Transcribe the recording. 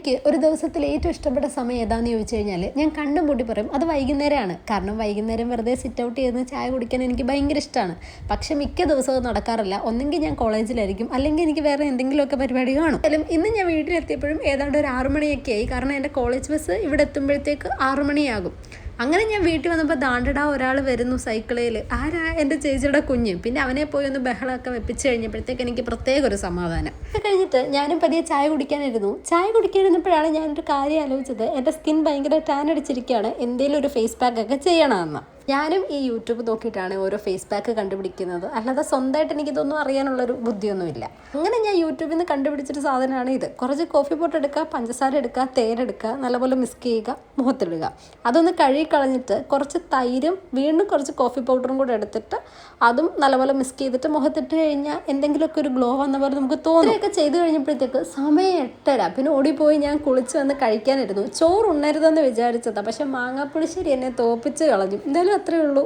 എനിക്ക് ഒരു ദിവസത്തിൽ ഏറ്റവും ഇഷ്ടപ്പെട്ട സമയം ഏതാണെന്ന് ചോദിച്ചു കഴിഞ്ഞാൽ ഞാൻ കണ്ണും പൂട്ടി പറയും അത് വൈകുന്നേരമാണ്. കാരണം വൈകുന്നേരം വെറുതെ സിറ്റ് ഔട്ട് ചെയ്ത് ചായ കുടിക്കാൻ എനിക്ക് ഭയങ്കര ഇഷ്ടമാണ്. പക്ഷെ മിക്ക ദിവസവും നടക്കാറില്ല. ഒന്നെങ്കിൽ ഞാൻ കോളേജിലായിരിക്കും, അല്ലെങ്കിൽ എനിക്ക് വേറെ എന്തെങ്കിലുമൊക്കെ പരിപാടി കാണും. ഇന്ന് ഞാൻ വീട്ടിലെത്തിയപ്പോഴും ഏതാണ്ട് ഒരു 6 മണിയൊക്കെ ആയി. കാരണം എൻ്റെ കോളേജ് ബസ് ഇവിടെ എത്തുമ്പോഴത്തേക്ക് 6 മണിയാകും. അങ്ങനെ ഞാൻ വീട്ടിൽ വന്നപ്പോൾ ദാണ്ടടാ ഒരാൾ വരുന്നു സൈക്കിളിൽ. ആരാ? എൻ്റെ ചേച്ചിയുടെ കുഞ്ഞ്. പിന്നെ അവനെ പോയി ഒന്ന് ബഹളമൊക്കെ വെപ്പിച്ച് കഴിഞ്ഞപ്പോഴത്തേക്ക് എനിക്ക് പ്രത്യേക ഒരു സമാധാനം. അത് കഴിഞ്ഞിട്ട് ഞാനും പതിയെ ചായ കുടിക്കാനിരുന്നപ്പോഴാണ് ഞാനൊരു കാര്യം ആലോചിച്ചത്. എൻ്റെ സ്കിൻ ഭയങ്കര ടാൻ അടിച്ചിരിക്കുകയാണ്, എന്തെങ്കിലും ഒരു ഫേസ് പാക്ക് ഒക്കെ ചെയ്യണമെന്ന്. ഞാനും ഈ യൂട്യൂബ് നോക്കിയിട്ടാണ് ഓരോ ഫേസ് പാക്ക് കണ്ടുപിടിക്കുന്നത്. അല്ലാതെ സ്വന്തമായിട്ട് എനിക്കിതൊന്നും അറിയാനുള്ളൊരു ബുദ്ധിയൊന്നുമില്ല. അങ്ങനെ ഞാൻ യൂട്യൂബിൽ നിന്ന് കണ്ടുപിടിച്ചൊരു സാധനമാണ് ഇത്. കുറച്ച് കോഫി പോട്ട് എടുക്കുക, പഞ്ചസാര എടുക്കുക, തേനെടുക്കുക, നല്ലപോലെ മിക്സ് ചെയ്യുക, മുഖത്തിടുക. അതൊന്ന് കഴുകിക്കളഞ്ഞിട്ട് കുറച്ച് തൈരും വീണ്ടും കുറച്ച് കോഫി പൗഡറും കൂടെ എടുത്തിട്ട് അതും നല്ലപോലെ മിക്സ് ചെയ്തിട്ട് മുഖത്തിട്ട് കഴിഞ്ഞാൽ എന്തെങ്കിലുമൊക്കെ ഒരു ഗ്ലോ വന്ന പോലെ നമുക്ക് തോന്നുകയൊക്കെ ചെയ്ത് കഴിഞ്ഞപ്പോഴത്തേക്ക് സമയം 8:30. പിന്നെ ഓടിപ്പോയി ഞാൻ കുളിച്ച് വന്ന് കഴിക്കാനിരുന്നു. ചോറ് ഉണ്ണരുതെന്ന് വിചാരിച്ചതാണ്, പക്ഷെ മാങ്ങാപ്പുളിശ്ശേരി എന്നെ തോപ്പിച്ച് കളഞ്ഞു. എന്തായാലും അത്രയേ ഉള്ളൂ.